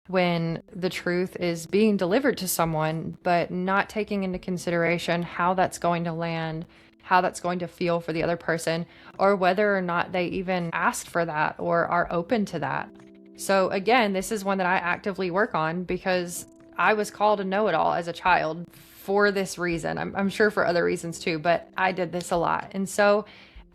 when the truth is being delivered to someone, but not taking into consideration how that's going to land, how that's going to feel for the other person, or whether or not they even asked for that or are open to that. So again, this is one that I actively work on because I was called a know-it-all as a child for this reason. I'm sure for other reasons too, but I did this a lot. And so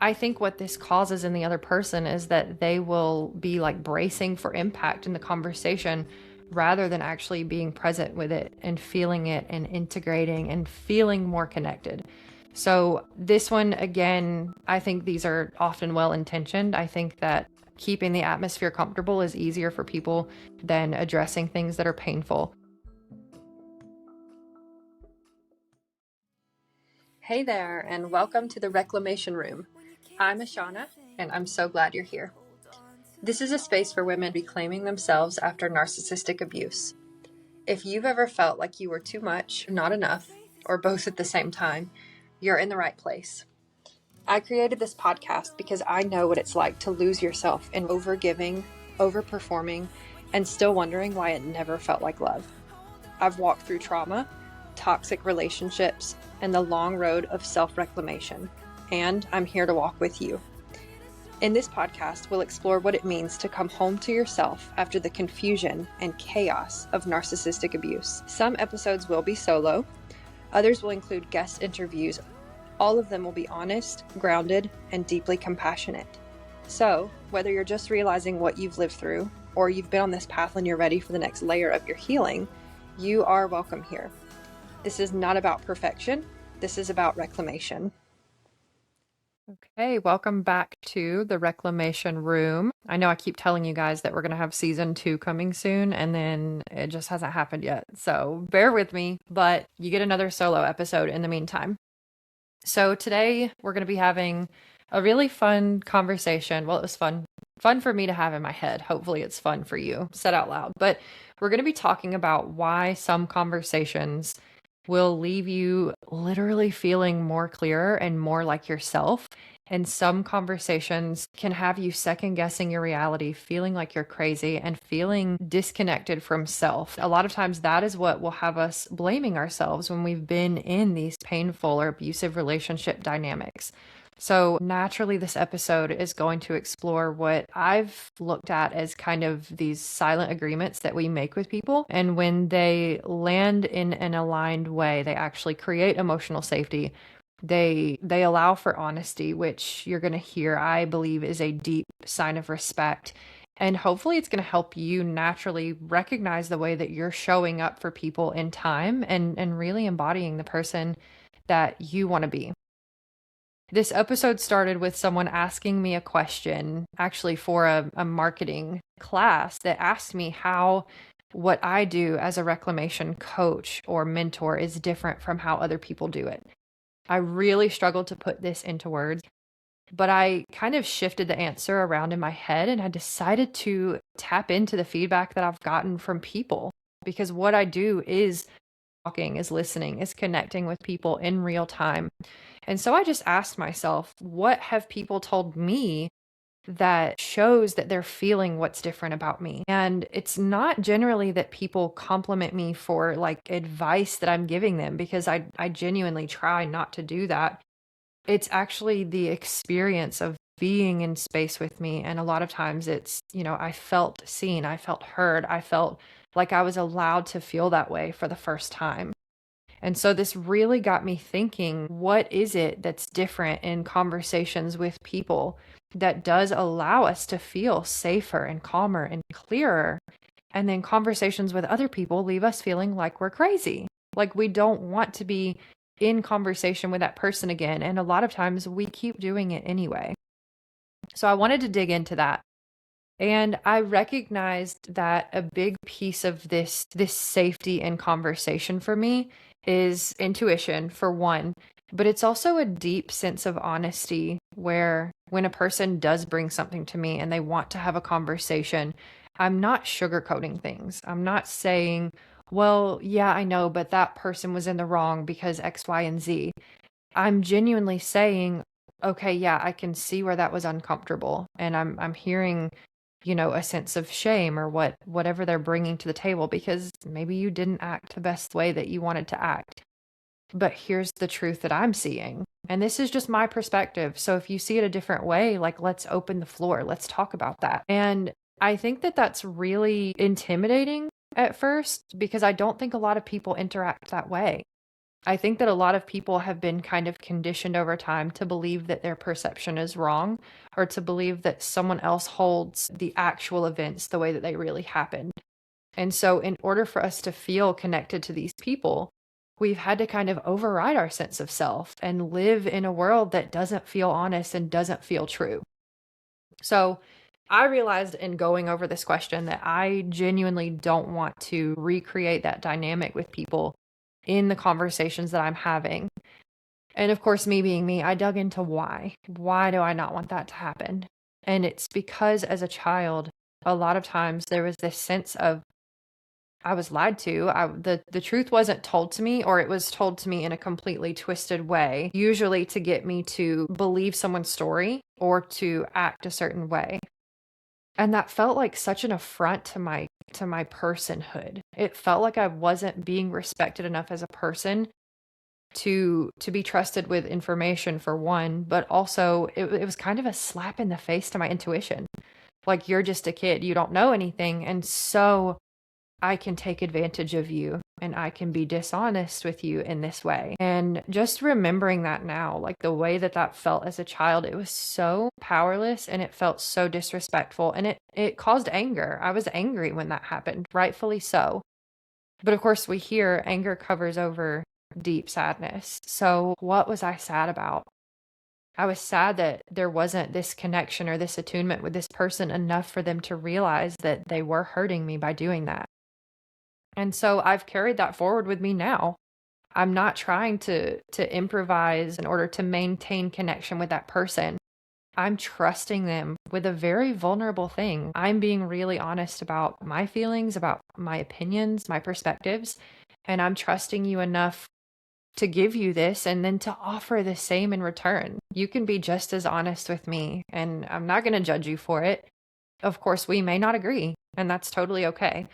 I think what this causes in the other person is that they will be like bracing for impact in the conversation rather than actually being present with it and feeling it and integrating and feeling more connected. So, this one, again, I think these are often well intentioned. I think that keeping the atmosphere comfortable is easier for people than addressing things that are painful. Hey there, and welcome to the Reclamation Room. I'm Ashana, and I'm so glad you're here. This is a space for women reclaiming themselves after narcissistic abuse. If you've ever felt like you were too much, not enough, or both at the same time, you're in the right place. I created this podcast because I know what it's like to lose yourself in overgiving, overperforming, and still wondering why it never felt like love. I've walked through trauma, toxic relationships, and the long road of self-reclamation, and I'm here to walk with you. In this podcast, we'll explore what it means to come home to yourself after the confusion and chaos of narcissistic abuse. Some episodes will be solo, others will include guest interviews. All of them will be honest, grounded, and deeply compassionate. So, whether you're just realizing what you've lived through, or you've been on this path and you're ready for the next layer of your healing, you are welcome here. This is not about perfection. This is about reclamation. Okay, welcome back to the Reclamation Room. I know I keep telling you guys that we're going to have season 2 coming soon, and then it just hasn't happened yet. So bear with me, but you get another solo episode in the meantime. So today we're going to be having a really fun conversation. Well, it was fun for me to have in my head. Hopefully it's fun for you, said out loud. But we're going to be talking about why some conversations will leave you literally feeling more clearer and more like yourself. And some conversations can have you second guessing your reality, feeling like you're crazy and feeling disconnected from self. A lot of times that is what will have us blaming ourselves when we've been in these painful or abusive relationship dynamics. So naturally, this episode is going to explore what I've looked at as kind of these silent agreements that we make with people. And when they land in an aligned way, they actually create emotional safety. They allow for honesty, which you're going to hear, I believe, is a deep sign of respect. And hopefully it's going to help you naturally recognize the way that you're showing up for people in time and really embodying the person that you want to be. This episode started with someone asking me a question, actually for a marketing class, that asked me how what I do as a reclamation coach or mentor is different from how other people do it. I really struggled to put this into words, but I kind of shifted the answer around in my head and I decided to tap into the feedback that I've gotten from people, because what I do is talking, is listening, is connecting with people in real time. And so I just asked myself, what have people told me that shows that they're feeling what's different about me? And it's not generally that people compliment me for like advice that I'm giving them, because I genuinely try not to do that. It's actually the experience of being in space with me. And a lot of times it's, I felt seen, I felt heard, I felt like I was allowed to feel that way for the first time. And so this really got me thinking, what is it that's different in conversations with people that does allow us to feel safer and calmer and clearer? And then conversations with other people leave us feeling like we're crazy, like we don't want to be in conversation with that person again. And a lot of times we keep doing it anyway. So I wanted to dig into that. And I recognized that a big piece of this safety in conversation for me is intuition, for one, but it's also a deep sense of honesty where when a person does bring something to me and they want to have a conversation, I'm not sugarcoating things. I'm not saying, well, yeah, I know, but that person was in the wrong because X, Y, and Z. I'm genuinely saying, okay, yeah, I can see where that was uncomfortable. And I'm hearing a sense of shame or whatever they're bringing to the table, because maybe you didn't act the best way that you wanted to act. But here's the truth that I'm seeing. And this is just my perspective. So if you see it a different way, like, let's open the floor. Let's talk about that. And I think that that's really intimidating at first, because I don't think a lot of people interact that way. I think that a lot of people have been kind of conditioned over time to believe that their perception is wrong, or to believe that someone else holds the actual events the way that they really happened. And so, in order for us to feel connected to these people, we've had to kind of override our sense of self and live in a world that doesn't feel honest and doesn't feel true. So, I realized in going over this question that I genuinely don't want to recreate that dynamic with people in the conversations that I'm having. And of course, me being me, I dug into why. Why do I not want that to happen? And it's because as a child, a lot of times there was this sense of I was lied to. The truth wasn't told to me, or it was told to me in a completely twisted way, usually to get me to believe someone's story or to act a certain way. And that felt like such an affront to my personhood. It felt like I wasn't being respected enough as a person to be trusted with information, for one, but also it was kind of a slap in the face to my intuition. Like, you're just a kid, you don't know anything, and so I can take advantage of you and I can be dishonest with you in this way. And just remembering that now, like the way that that felt as a child, it was so powerless and it felt so disrespectful, and it caused anger. I was angry when that happened, rightfully so. But of course, we hear anger covers over deep sadness. So what was I sad about? I was sad that there wasn't this connection or this attunement with this person enough for them to realize that they were hurting me by doing that. And so I've carried that forward with me now. I'm not trying to improvise in order to maintain connection with that person. I'm trusting them with a very vulnerable thing. I'm being really honest about my feelings, about my opinions, my perspectives, and I'm trusting you enough to give you this and then to offer the same in return. You can be just as honest with me, and I'm not going to judge you for it. Of course, we may not agree, and that's totally okay,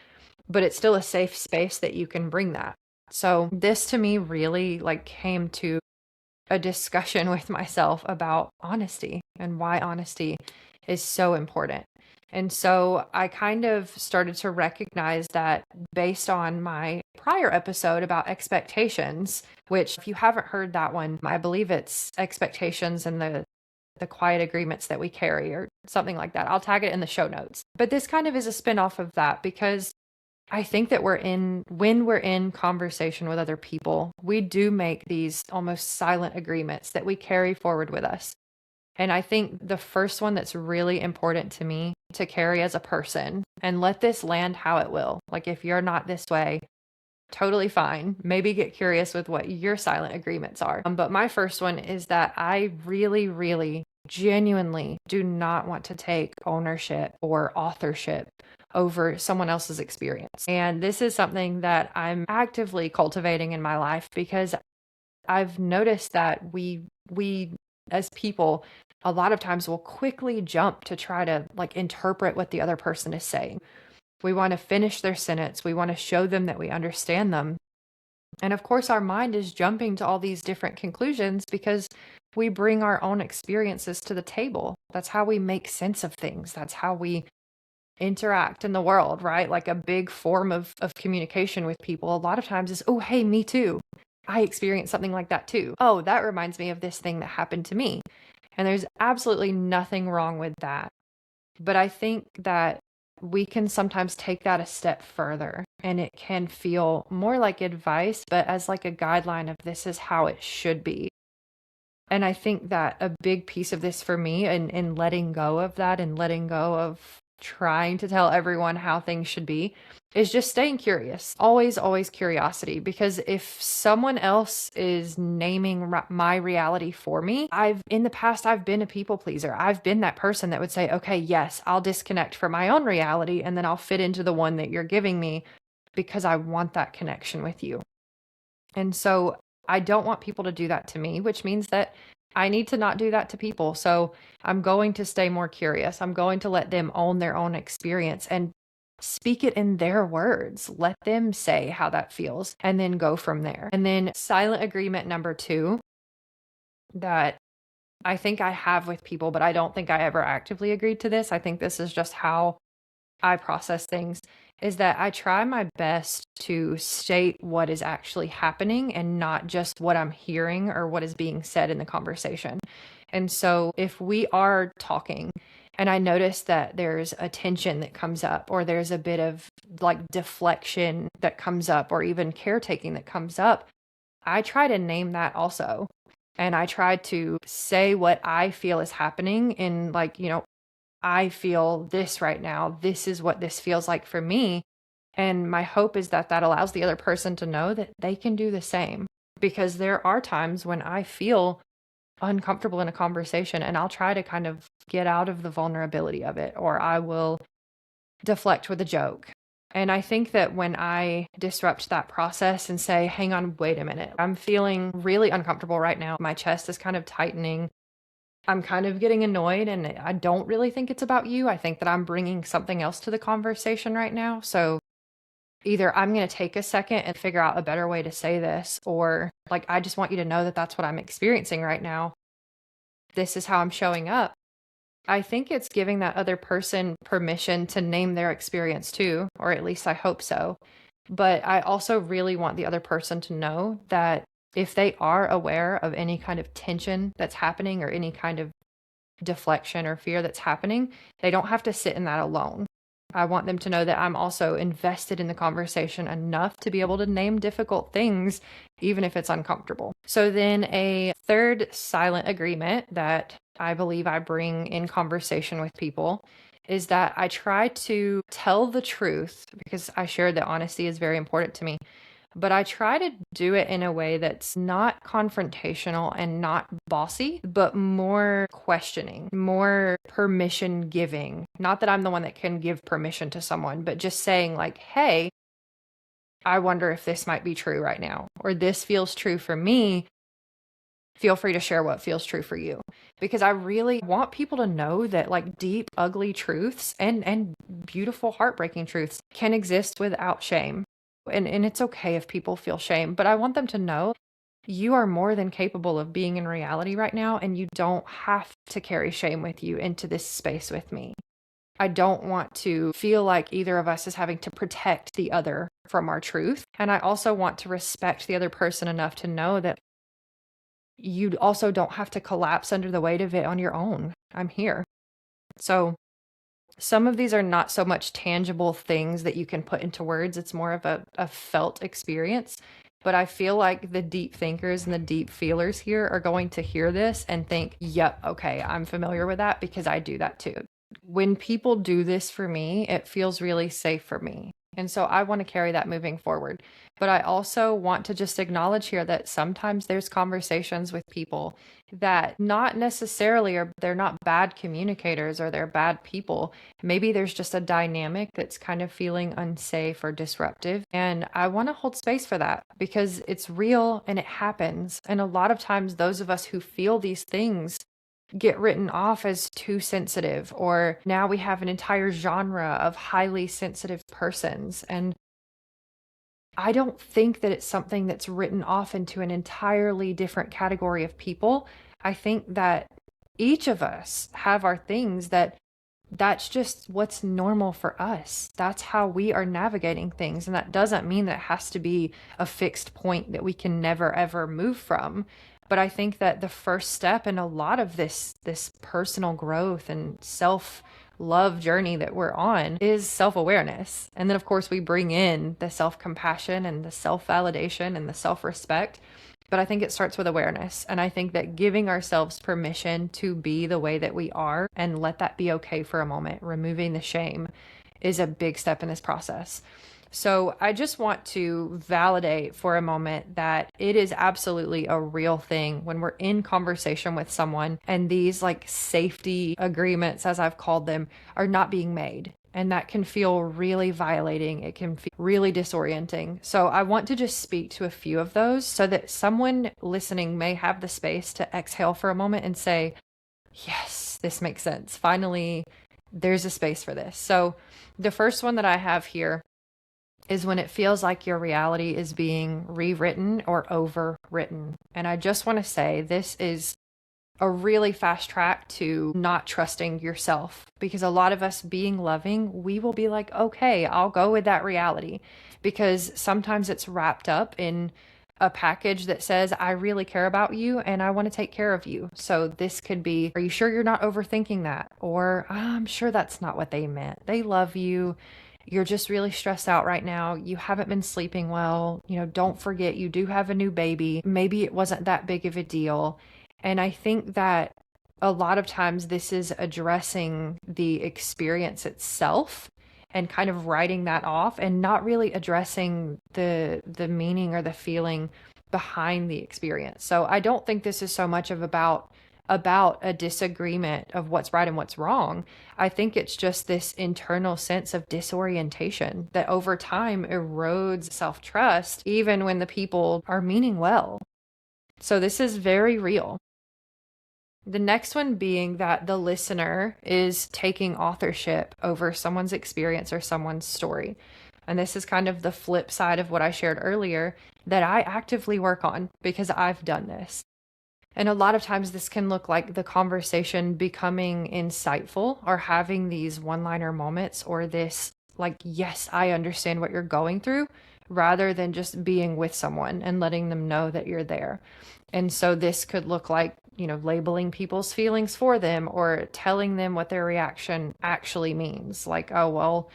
but it's still a safe space that you can bring that. So this to me really like came to a discussion with myself about honesty and why honesty is so important. And so I kind of started to recognize that based on my prior episode about expectations, which if you haven't heard that one, I believe it's expectations and the quiet agreements that we carry or something like that. I'll tag it in the show notes. But this kind of is a spinoff of that, because I think that when we're in conversation with other people, we do make these almost silent agreements that we carry forward with us. And I think the first one that's really important to me to carry as a person, and let this land how it will. Like, if you're not this way, totally fine. Maybe get curious with what your silent agreements are. But my first one is that I really, really genuinely do not want to take ownership or authorship over someone else's experience. And this is something that I'm actively cultivating in my life, because I've noticed that we as people a lot of times will quickly jump to try to like interpret what the other person is saying. We want to finish their sentence. We want to show them that we understand them. And of course, our mind is jumping to all these different conclusions because we bring our own experiences to the table. That's how we make sense of things. That's how we interact in the world, right? Like, a big form of communication with people a lot of times is, oh, hey, me too. I experienced something like that too. Oh, that reminds me of this thing that happened to me. And there's absolutely nothing wrong with that. But I think that we can sometimes take that a step further, and it can feel more like advice, but as like a guideline of this is how it should be. And I think that a big piece of this for me in letting go of that and letting go of trying to tell everyone how things should be is just staying curious. Always, always curiosity. Because if someone else is naming my reality for me, in the past, I've been a people pleaser. I've been that person that would say, okay, yes, I'll disconnect from my own reality and then I'll fit into the one that you're giving me because I want that connection with you. And so I don't want people to do that to me, which means that I need to not do that to people. So I'm going to stay more curious. I'm going to let them own their own experience and speak it in their words. Let them say how that feels and then go from there. And then silent agreement number 2 that I think I have with people, but I don't think I ever actively agreed to this. I think this is just how I process things, is that I try my best to state what is actually happening and not just what I'm hearing or what is being said in the conversation. And so if we are talking and I notice that there's a tension that comes up, or there's a bit of like deflection that comes up, or even caretaking that comes up, I try to name that also. And I try to say what I feel is happening in, like, I feel this right now. This is what this feels like for me. And my hope is that that allows the other person to know that they can do the same. Because there are times when I feel uncomfortable in a conversation and I'll try to kind of get out of the vulnerability of it, or I will deflect with a joke. And I think that when I disrupt that process and say, hang on, wait a minute, I'm feeling really uncomfortable right now. My chest is kind of tightening. I'm kind of getting annoyed, and I don't really think it's about you. I think that I'm bringing something else to the conversation right now. So either I'm going to take a second and figure out a better way to say this, or like, I just want you to know that that's what I'm experiencing right now. This is how I'm showing up. I think it's giving that other person permission to name their experience too, or at least I hope so. But I also really want the other person to know that if they are aware of any kind of tension that's happening or any kind of deflection or fear that's happening, they don't have to sit in that alone. I want them to know that I'm also invested in the conversation enough to be able to name difficult things, even if it's uncomfortable. So then a third silent agreement that I believe I bring in conversation with people is that I try to tell the truth, because I shared that honesty is very important to me. But I try to do it in a way that's not confrontational and not bossy, but more questioning, more permission giving. Not that I'm the one that can give permission to someone, but just saying, like, hey, I wonder if this might be true right now, or this feels true for me. Feel free to share what feels true for you. Because I really want people to know that, like, deep, ugly truths and beautiful, heartbreaking truths can exist without shame. And it's okay if people feel shame, but I want them to know you are more than capable of being in reality right now, and you don't have to carry shame with you into this space with me. I don't want to feel like either of us is having to protect the other from our truth. And I also want to respect the other person enough to know that you also don't have to collapse under the weight of it on your own. I'm here. So some of these are not so much tangible things that you can put into words. It's more of a felt experience. But I feel like the deep thinkers and the deep feelers here are going to hear this and think, yep, okay, I'm familiar with that because I do that too. When people do this for me, it feels really safe for me. And so I want to carry that moving forward. But I also want to just acknowledge here that sometimes there's conversations with people that not necessarily are, they're not bad communicators or they're bad people. Maybe there's just a dynamic that's kind of feeling unsafe or disruptive. And I want to hold space for that because it's real and it happens. And a lot of times, those of us who feel these things get written off as too sensitive, or now we have an entire genre of highly sensitive persons. And I don't think that it's something that's written off into an entirely different category of people. I think that each of us have our things that's just what's normal for us. That's how we are navigating things. And that doesn't mean that it has to be a fixed point that we can never, ever move from. But I think that the first step in a lot of this personal growth and self-love journey that we're on is self-awareness. And then, of course, we bring in the self-compassion and the self-validation and the self-respect. But I think it starts with awareness. And I think that giving ourselves permission to be the way that we are and let that be okay for a moment, removing the shame, is a big step in this process. So I just want to validate for a moment that it is absolutely a real thing when we're in conversation with someone and these like safety agreements, as I've called them, are not being made. And that can feel really violating. It can feel really disorienting. So I want to just speak to a few of those so that someone listening may have the space to exhale for a moment and say, yes, this makes sense. Finally, there's a space for this. So the first one that I have here is when it feels like your reality is being rewritten or overwritten. And I just want to say this is a really fast track to not trusting yourself, because a lot of us being loving, we will be like, okay, I'll go with that reality, because sometimes it's wrapped up in a package that says, I really care about you and I want to take care of you. So this could be, are you sure you're not overthinking that? Or I'm sure that's not what they meant. They love you. You're just really stressed out right now. You haven't been sleeping well. Don't forget you do have a new baby. Maybe it wasn't that big of a deal. And I think that a lot of times this is addressing the experience itself and kind of writing that off and not really addressing the meaning or the feeling behind the experience. So I don't think this is so much of about a disagreement of what's right and what's wrong. I think it's just this internal sense of disorientation that over time erodes self-trust, even when the people are meaning well. So this is very real. The next one being that the listener is taking authorship over someone's experience or someone's story. And this is kind of the flip side of what I shared earlier that I actively work on because I've done this. And a lot of times this can look like the conversation becoming insightful or having these one-liner moments or this like, yes, I understand what you're going through, rather than just being with someone and letting them know that you're there. And so this could look like, labeling people's feelings for them or telling them what their reaction actually means. Like, oh, well,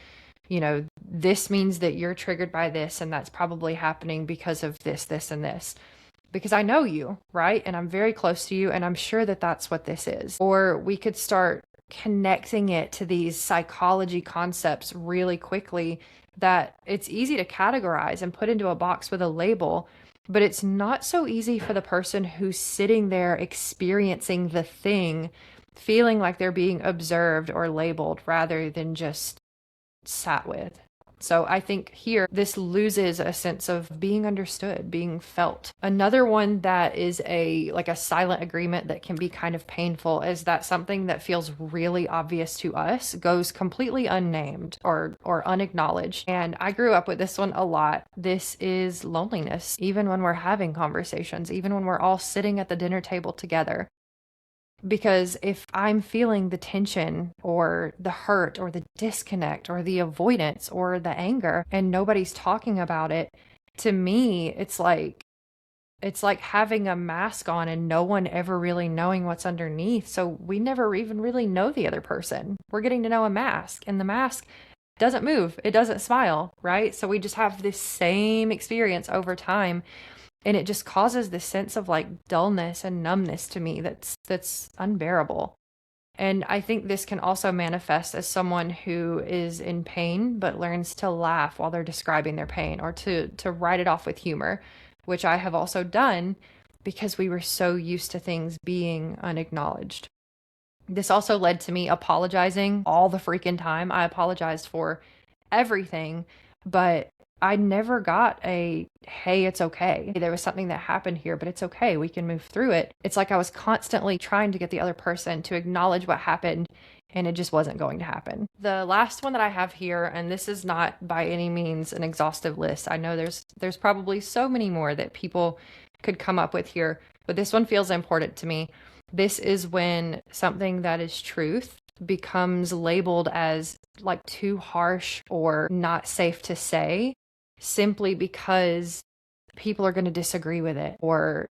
this means that you're triggered by this, and that's probably happening because of this, this, and this. Because I know you, right? And I'm very close to you, and I'm sure that that's what this is. Or we could start connecting it to these psychology concepts really quickly that it's easy to categorize and put into a box with a label, but it's not so easy for the person who's sitting there experiencing the thing, feeling like they're being observed or labeled rather than just sat with. So I think here this loses a sense of being understood, being felt. Another one that is a silent agreement that can be kind of painful is that something that feels really obvious to us goes completely unnamed or unacknowledged. And I grew up with this one a lot. This is loneliness, even when we're having conversations, even when we're all sitting at the dinner table together. Because if I'm feeling the tension or the hurt or the disconnect or the avoidance or the anger and nobody's talking about it, to me, it's like having a mask on and no one ever really knowing what's underneath. So we never even really know the other person. We're getting to know a mask, and the mask doesn't move. It doesn't smile, right? So we just have this same experience over time. And it just causes this sense of like dullness and numbness to me that's unbearable. And I think this can also manifest as someone who is in pain but learns to laugh while they're describing their pain, or to write it off with humor, which I have also done because we were so used to things being unacknowledged. This also led to me apologizing all the freaking time. I apologized for everything, but I never got a, hey, it's okay. There was something that happened here, but it's okay. We can move through it. It's like I was constantly trying to get the other person to acknowledge what happened, and it just wasn't going to happen. The last one that I have here, and this is not by any means an exhaustive list. I know there's probably so many more that people could come up with here, but this one feels important to me. This is when something that is truth becomes labeled as like too harsh or not safe to say, simply because people are going to disagree with it, or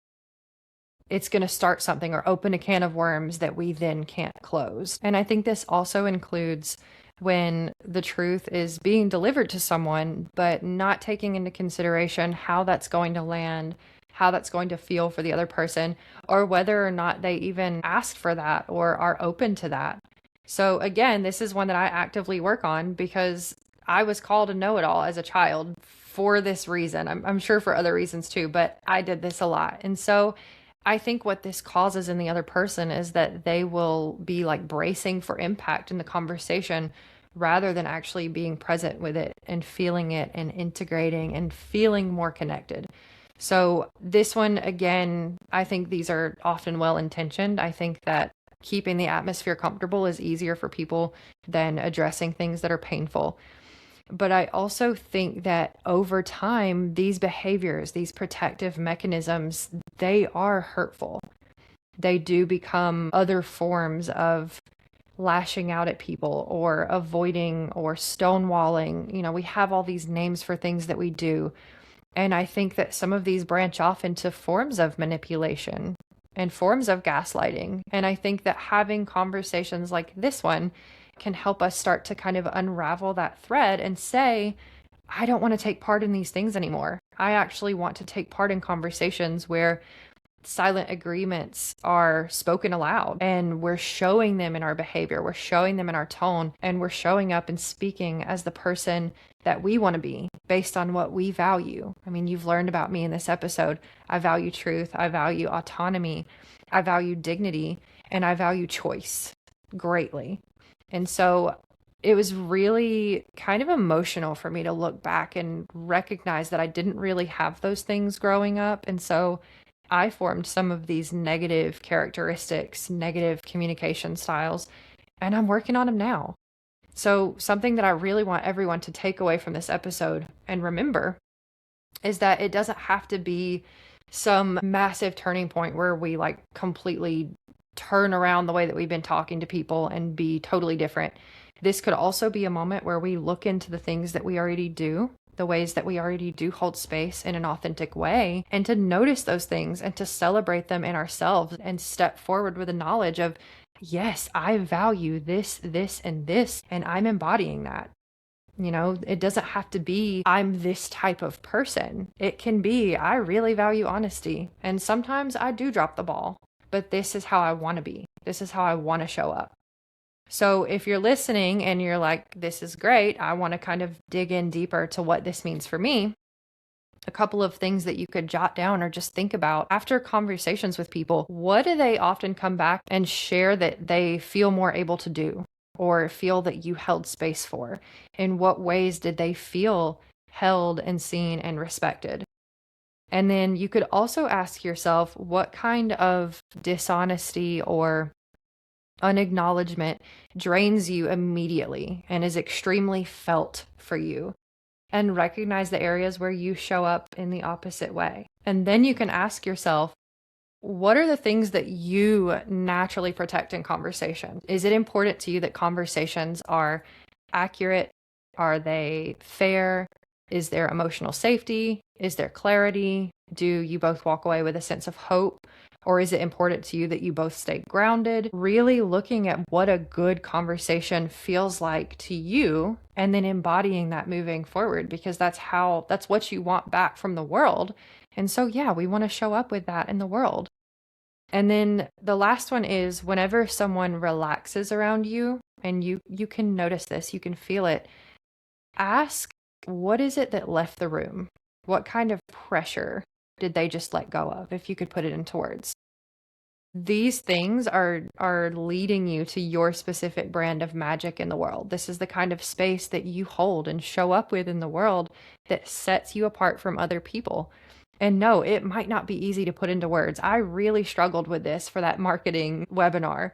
it's going to start something or open a can of worms that we then can't close. And I think this also includes when the truth is being delivered to someone, but not taking into consideration how that's going to land, how that's going to feel for the other person, or whether or not they even ask for that or are open to that. So again, this is one that I actively work on because I was called a know-it-all as a child for this reason. I'm sure for other reasons too, but I did this a lot. And so I think what this causes in the other person is that they will be like bracing for impact in the conversation rather than actually being present with it and feeling it and integrating and feeling more connected. So this one, again, I think these are often well-intentioned. I think that keeping the atmosphere comfortable is easier for people than addressing things that are painful. But I also think that over time, these behaviors, these protective mechanisms, they are hurtful. They do become other forms of lashing out at people or avoiding or stonewalling. We have all these names for things that we do. And I think that some of these branch off into forms of manipulation and forms of gaslighting. And I think that having conversations like this one can help us start to kind of unravel that thread and say, I don't want to take part in these things anymore. I actually want to take part in conversations where silent agreements are spoken aloud, and we're showing them in our behavior, we're showing them in our tone, and we're showing up and speaking as the person that we want to be based on what we value. I mean, you've learned about me in this episode. I value truth, I value autonomy, I value dignity, and I value choice greatly. And so it was really kind of emotional for me to look back and recognize that I didn't really have those things growing up. And so I formed some of these negative characteristics, negative communication styles, and I'm working on them now. So something that I really want everyone to take away from this episode and remember is that it doesn't have to be some massive turning point where we like completely turn around the way that we've been talking to people and be totally different. This could also be a moment where we look into the things that we already do, the ways that we already do hold space in an authentic way, and to notice those things and to celebrate them in ourselves and step forward with the knowledge of, yes, I value this, and this, and I'm embodying that. It doesn't have to be, I'm this type of person. It can be, I really value honesty. And sometimes I do drop the ball, but this is how I want to be. This is how I want to show up. So if you're listening and you're like, this is great, I want to kind of dig in deeper to what this means for me, a couple of things that you could jot down or just think about after conversations with people. What do they often come back and share that they feel more able to do or feel that you held space for? In what ways did they feel held and seen and respected? And then you could also ask yourself, what kind of dishonesty or unacknowledgement drains you immediately and is extremely felt for you? And recognize the areas where you show up in the opposite way. And then you can ask yourself, what are the things that you naturally protect in conversation? Is it important to you that conversations are accurate? Are they fair? Is there emotional safety? Is there clarity? Do you both walk away with a sense of hope? Or is it important to you that you both stay grounded? Really looking at what a good conversation feels like to you and then embodying that moving forward, because that's what you want back from the world. And so, yeah, we want to show up with that in the world. And then the last one is whenever someone relaxes around you, and you can notice this, you can feel it, ask, what is it that left the room? What kind of pressure did they just let go of, if you could put it into words? These things are leading you to your specific brand of magic in the world. This is the kind of space that you hold and show up with in the world that sets you apart from other people. And no, it might not be easy to put into words. I really struggled with this for that marketing webinar,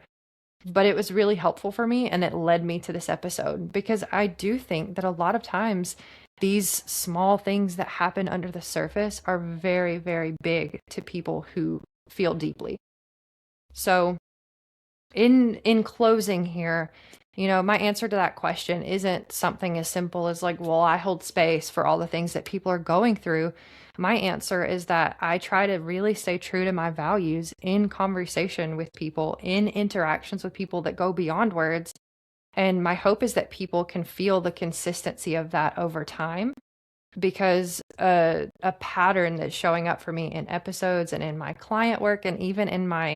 but it was really helpful for me, and it led me to this episode, because I do think that a lot of times these small things that happen under the surface are very, very big to people who feel deeply. So in closing here, my answer to that question isn't something as simple as like, well, I hold space for all the things that people are going through. My answer is that I try to really stay true to my values in conversation with people, in interactions with people that go beyond words. And my hope is that people can feel the consistency of that over time, because a pattern that's showing up for me in episodes and in my client work and even in my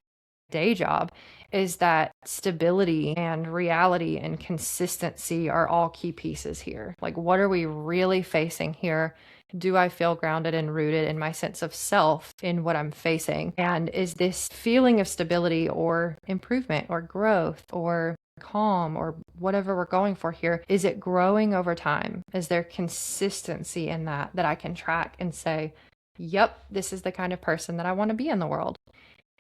day job is that stability and reality and consistency are all key pieces here. Like, what are we really facing here? Do I feel grounded and rooted in my sense of self in what I'm facing? And is this feeling of stability or improvement or growth or calm or whatever we're going for here, is it growing over time? Is there consistency in that I can track and say, yep, this is the kind of person that I want to be in the world?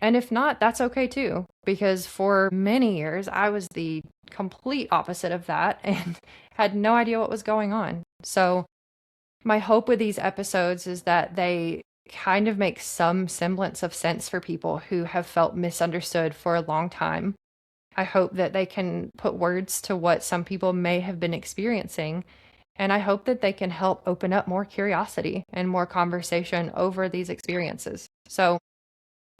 And if not, that's okay too, because for many years I was the complete opposite of that and had no idea what was going on. So my hope with these episodes is that they kind of make some semblance of sense for people who have felt misunderstood for a long time. I hope that they can put words to what some people may have been experiencing. And I hope that they can help open up more curiosity and more conversation over these experiences. So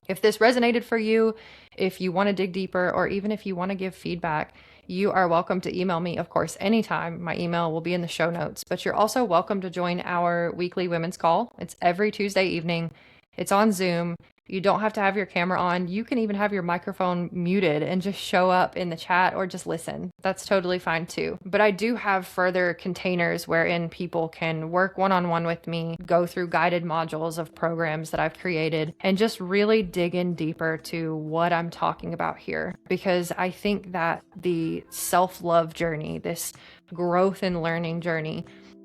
if this resonated for you, if you want to dig deeper, or even if you want to give feedback, you are welcome to email me, of course, anytime. My email will be in the show notes, but you're also welcome to join our weekly women's call. It's every Tuesday evening. It's on Zoom. You don't have to have your camera on. You can even have your microphone muted and just show up in the chat or just listen. That's totally fine too. But I do have further containers wherein people can work one-on-one with me, go through guided modules of programs that I've created, and just really dig in deeper to what I'm talking about here. Because I think that the self-love journey, this growth and learning journey,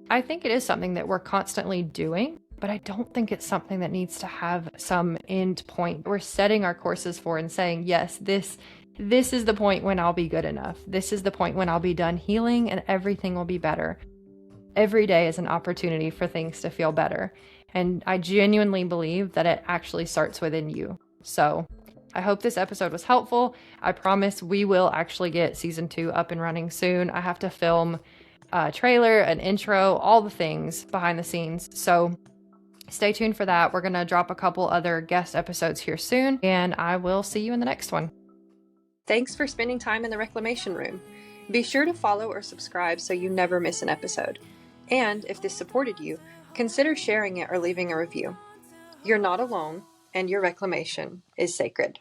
I think it is something that we're constantly doing, but I don't think it's something that needs to have some end point. We're setting our courses for and saying, yes, this is the point when I'll be good enough. This is the point when I'll be done healing and everything will be better. Every day is an opportunity for things to feel better. And I genuinely believe that it actually starts within you. So I hope this episode was helpful. I promise we will actually get season 2 up and running soon. I have to film a trailer, an intro, all the things behind the scenes. So stay tuned for that. We're going to drop a couple other guest episodes here soon, and I will see you in the next one. Thanks for spending time in the Reclamation Room. Be sure to follow or subscribe so you never miss an episode. And if this supported you, consider sharing it or leaving a review. You're not alone, and your reclamation is sacred.